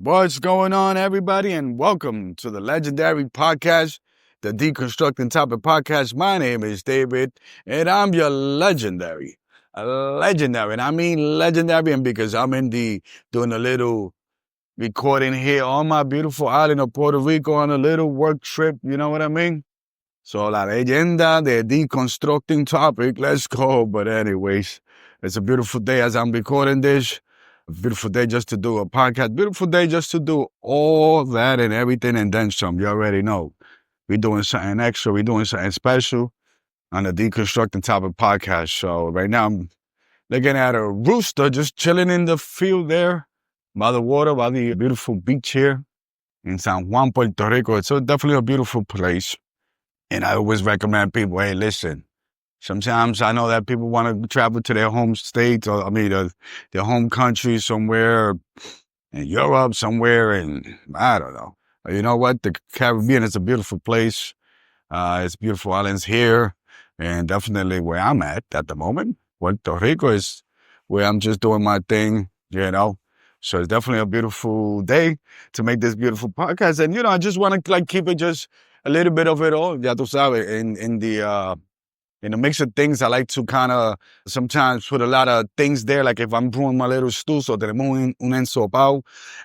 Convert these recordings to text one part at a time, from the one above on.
What's going on, everybody, and welcome to the legendary podcast, the Deconstructing Topic podcast. My name is David, and I'm your legendary, and I mean legendary, and because I'm doing a little recording here on my beautiful island of Puerto Rico on a little work trip. You know what I mean? So la leyenda de Deconstructing Topic. Let's go. But anyways, it's a beautiful day as I'm recording this. Beautiful day just to do a podcast. Beautiful day just to do all that and everything and then some. You already know. We're doing something extra. We're doing something special on the Deconstructing Topic podcast. So right now I'm looking at a rooster just chilling in the field there by the water, by the beautiful beach here in San Juan, Puerto Rico. It's definitely a beautiful place. And I always recommend people, hey, listen. Sometimes I know that people want to travel to their home state, or their home country somewhere in Europe, somewhere in, I don't know. You know what? The Caribbean is a beautiful place. It's beautiful islands here, and definitely where I'm at the moment. Puerto Rico is where I'm just doing my thing, you know. So it's definitely a beautiful day to make this beautiful podcast. And, I just want to keep it just a little bit of it all, ya tú sabes, in the mix of things. I like to kind of sometimes put a lot of things there. Like if I'm doing my little stew, so tenemos un ensopado.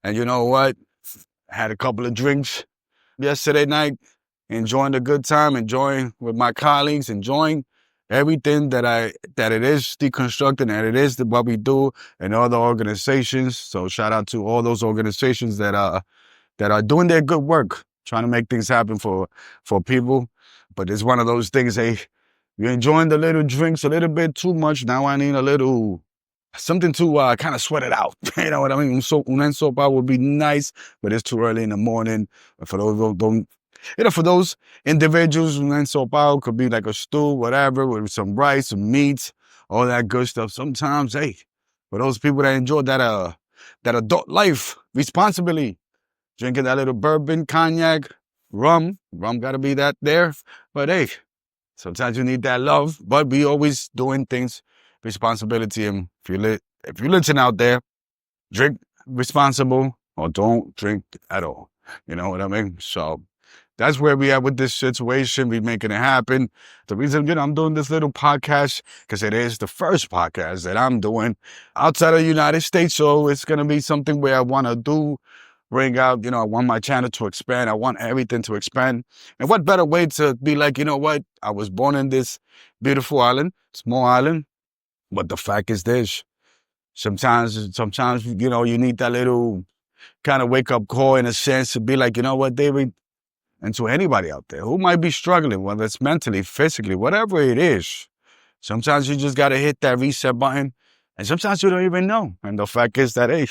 And you know what? Had a couple of drinks yesterday night, enjoying the good time, enjoying with my colleagues, enjoying everything that it is deconstructing, and it is what we do and other organizations. So shout out to all those organizations that are doing their good work, trying to make things happen for people. But it's one of those things, hey, you're enjoying the little drinks a little bit too much. Now I need a little something to kind of sweat it out. You know what I mean? So un ensopado would be nice, but it's too early in the morning. For those individuals, un ensopado could be like a stew, whatever, with some rice, some meat, all that good stuff. Sometimes, hey, for those people that enjoy that adult life responsibly, drinking that little bourbon, cognac, rum got to be that there. But hey, sometimes you need that love, but we always doing things responsibility. And if you're listening out there, drink responsible or don't drink at all. You know what I mean? So that's where we are with this situation. We making it happen. The reason, I'm doing this little podcast because it is the first podcast that I'm doing outside of the United States. So it's going to be something where I want to bring out, I want my channel to expand. I want everything to expand. And what better way to be like, you know what? I was born in this beautiful island, small island. But the fact is this, sometimes, you need that little kind of wake up call in a sense to be like, you know what, David, and to anybody out there who might be struggling, whether it's mentally, physically, whatever it is, sometimes you just got to hit that reset button. And sometimes you don't even know. And the fact is that, hey,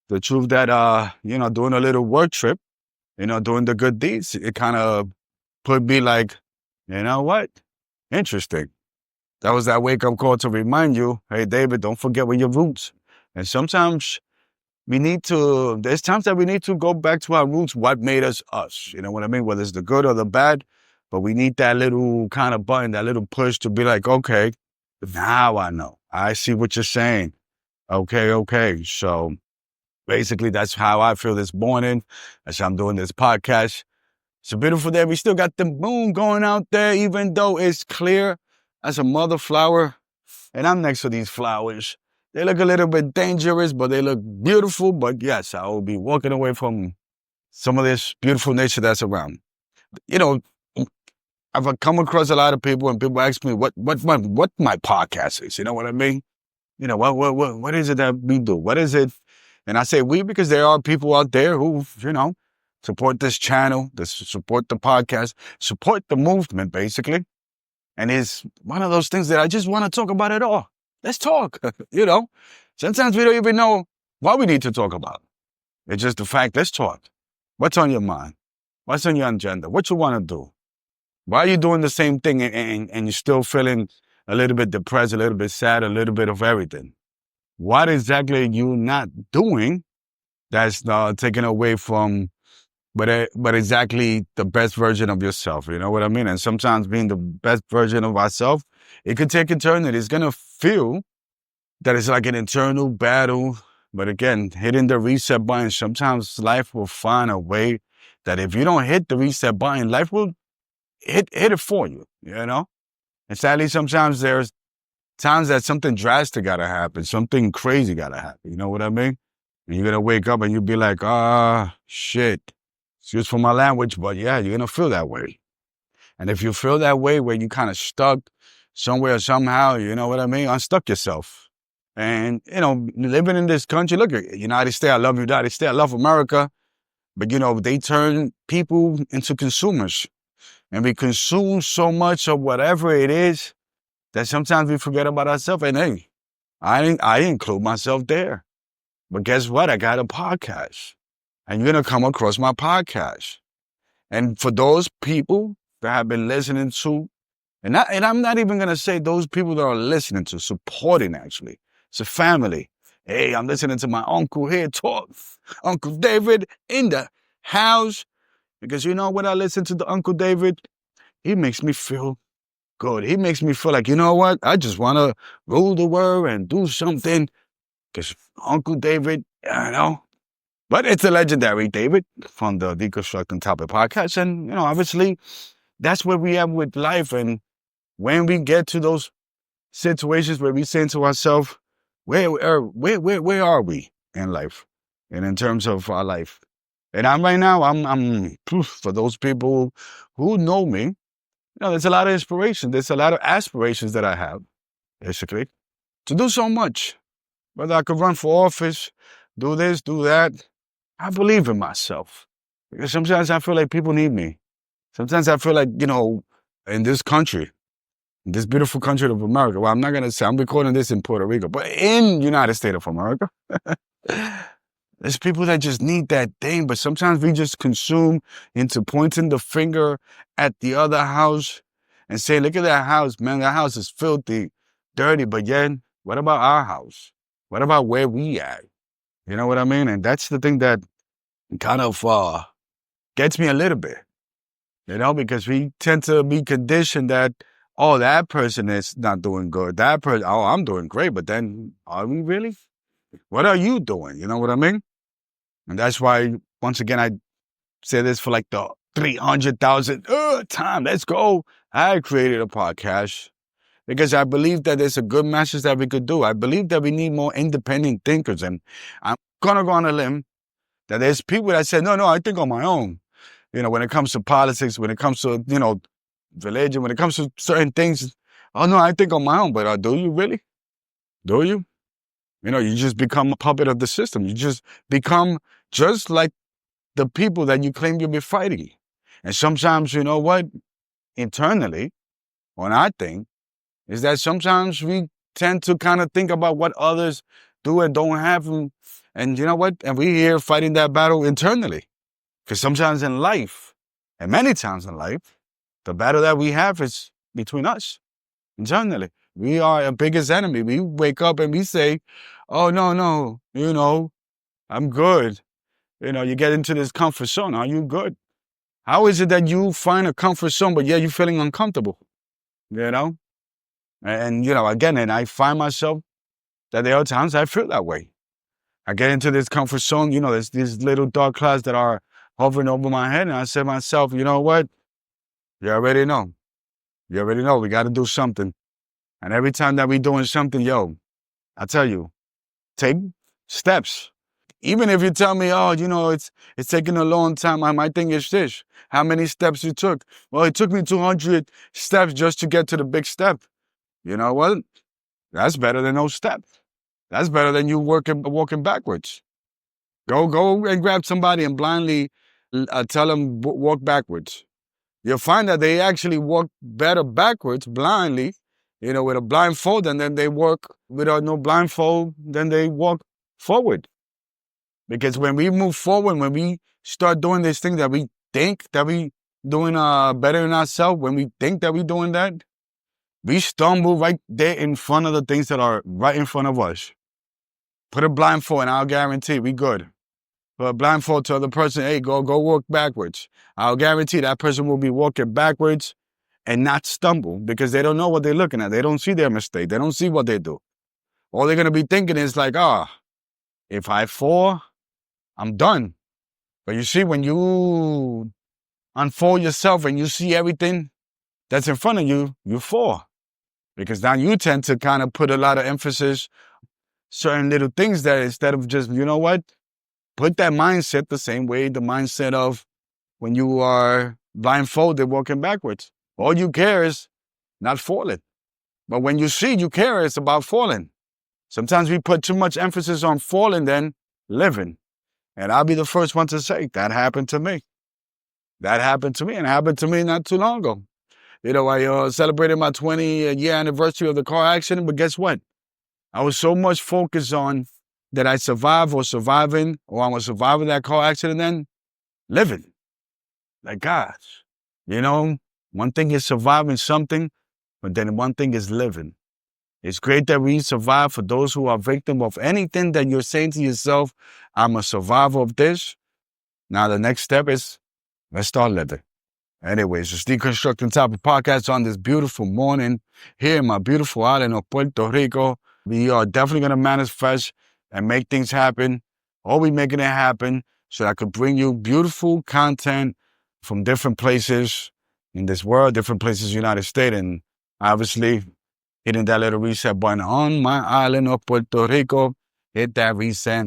the truth that, doing a little work trip, doing the good deeds, it kind of put me like, you know what? Interesting. That was that wake-up call to remind you, hey, David, don't forget where your roots. And sometimes there's times that we need to go back to our roots, what made us us. You know what I mean? Whether it's the good or the bad, but we need that little kind of button, that little push to be like, okay, now I know. I see what you're saying. Okay. So basically, that's how I feel this morning as I'm doing this podcast. It's a beautiful day. We still got the moon going out there, even though it's clear as a mother flower. And I'm next to these flowers. They look a little bit dangerous, but they look beautiful. But yes, I will be walking away from some of this beautiful nature that's around. I've come across a lot of people, and people ask me what my podcast is. You know what I mean? What is it that we do? What is it? And I say we because there are people out there who, support this channel, support the podcast, support the movement, basically. And it's one of those things that I just want to talk about it all. Let's talk, Sometimes we don't even know what we need to talk about. It's just the fact, let's talk. What's on your mind? What's on your agenda? What you want to do? Why are you doing the same thing and you're still feeling a little bit depressed, a little bit sad, a little bit of everything? What exactly are you not doing that's taken away from, but exactly the best version of yourself? You know what I mean? And sometimes being the best version of ourselves, it could take eternity. It's going to feel that it's like an internal battle, But again, hitting the reset button, sometimes life will find a way that if you don't hit the reset button, life will hit it for you, you know? And sadly, sometimes there's times that something drastic gotta happen, something crazy gotta happen, you know what I mean? And you're gonna wake up and you'll be like, shit. Excuse for my language, but yeah, you're gonna feel that way. And if you feel that way where you kind of stuck somewhere somehow, you know what I mean? Unstuck yourself. And, you know, living in this country, look, United States, I love United States, I love America. But, you know, they turn people into consumers. And we consume so much of whatever it is that sometimes we forget about ourselves. And hey, I include myself there. But guess what? I got a podcast. And you're going to come across my podcast. And for those people that have been listening to, and I'm not even going to say those people that are listening to, supporting actually. It's a family. Hey, I'm listening to my uncle here talk. Uncle David in the house. Because you know when I listen to the Uncle David, he makes me feel good. He makes me feel like, you know what? I just want to rule the world and do something. Because Uncle David, you know. But it's a legendary David from the Deconstructing Topic podcast. And, you know, obviously, that's where we are with life. And when we get to those situations where we say to ourselves, where are we in life? And in terms of our life. And I'm for those people who know me, you know, there's a lot of inspiration. There's a lot of aspirations that I have, basically, to do so much. Whether I could run for office, do this, do that. I believe in myself. Because sometimes I feel like people need me. Sometimes I feel like, you know, in this country, this beautiful country of America, well, I'm not going to say, I'm recording this in Puerto Rico, but in United States of America, there's people that just need that thing, but sometimes we just consume into pointing the finger at the other house and saying, look at that house, man, that house is filthy, dirty, but yet, what about our house? What about where we at? You know what I mean? And that's the thing that kind of gets me a little bit, you know, because we tend to be conditioned that, oh, that person is not doing good. That person, oh, I'm doing great. But then, are we really? What are you doing? You know what I mean? And that's why, once again, I say this for like the 300,000th time. Let's go. I created a podcast because I believe that there's a good message that we could do. I believe that we need more independent thinkers. And I'm going to go on a limb that there's people that say, no, I think on my own. You know, when it comes to politics, when it comes to, you know, religion, when it comes to certain things, oh, no, I think on my own. But do you really? Do you? You know, you just become a puppet of the system. You just become just like the people that you claim you'll be fighting. And sometimes, you know what? Internally, what I think is that sometimes we tend to kind of think about what others do and don't have. And you know what? And we're here fighting that battle internally. Because sometimes in life, and many times in life, the battle that we have is between us, internally. We are our biggest enemy. We wake up and we say, oh, no, you know, I'm good. You know, you get into this comfort zone. Are you good? How is it that you find a comfort zone, but yeah, you're feeling uncomfortable? You know? And, you know, again, and I find myself that there are times I feel that way. I get into this comfort zone, you know, there's these little dark clouds that are hovering over my head. And I say to myself, you know what? You already know. You already know. We got to do something. And every time that we're doing something, yo, I tell you, take steps. Even if you tell me, oh, you know, it's taking a long time, my thing is this. How many steps you took? Well, it took me 200 steps just to get to the big step. You know what? That's better than no steps. That's better than you walking backwards. Go and grab somebody and blindly tell them walk backwards. You'll find that they actually walk better backwards blindly, you know, with a blindfold, and then they walk without no blindfold, then they walk forward. Because when we move forward, when we start doing this thing that we think that we doing better than ourselves, when we think that we're doing that, we stumble right there in front of the things that are right in front of us. Put a blindfold and I'll guarantee we good. Put a blindfold to the other person, hey, go walk backwards. I'll guarantee that person will be walking backwards and not stumble because they don't know what they're looking at. They don't see their mistake. They don't see what they do. All they're going to be thinking is like, If I fall, I'm done. But you see, when you unfold yourself and you see everything that's in front of you, you fall. Because now you tend to kind of put a lot of emphasis, certain little things that instead of just, you know what, put that mindset the same way the mindset of when you are blindfolded walking backwards. All you care is not falling. But when you see, you care, it's about falling. Sometimes we put too much emphasis on falling than living. And I'll be the first one to say, that happened to me. That happened to me, and it happened to me not too long ago. You know, I celebrated my 20-year anniversary of the car accident, but guess what? I was so much focused on that I survived or surviving, or I'm a survivor of that car accident than living. Like, gosh, you know, one thing is surviving something, but then one thing is living. It's great that we survive. For those who are victim of anything that you're saying to yourself, I'm a survivor of this. Now the next step is, let's start living. Anyways, it's Deconstructing Topic Podcast on this beautiful morning here in my beautiful island of Puerto Rico. We are definitely going to manifest and make things happen. Or we making it happen so I could bring you beautiful content from different places in this world, different places in the United States, and obviously hitting that little reset button on my island of Puerto Rico. Hit that reset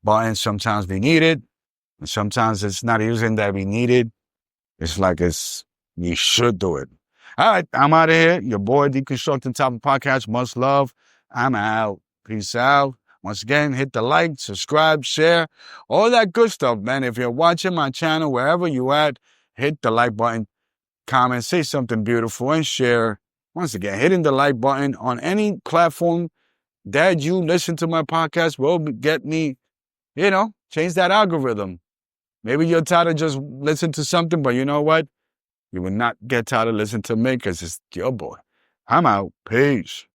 button. Sometimes we need it, and sometimes it's not even that we need it. It's like you should do it. All right, I'm out of here. Your boy, Deconstructing Topic Podcast. Much love. I'm out. Peace out. Once again, hit the like, subscribe, share, all that good stuff, man. If you're watching my channel, wherever you at, hit the like button, comment, say something beautiful, and share. Once again, hitting the like button on any platform that you listen to my podcast will get me, change that algorithm. Maybe you're tired of just listening to something, but you know what? You will not get tired of listening to me because it's your boy. I'm out. Peace.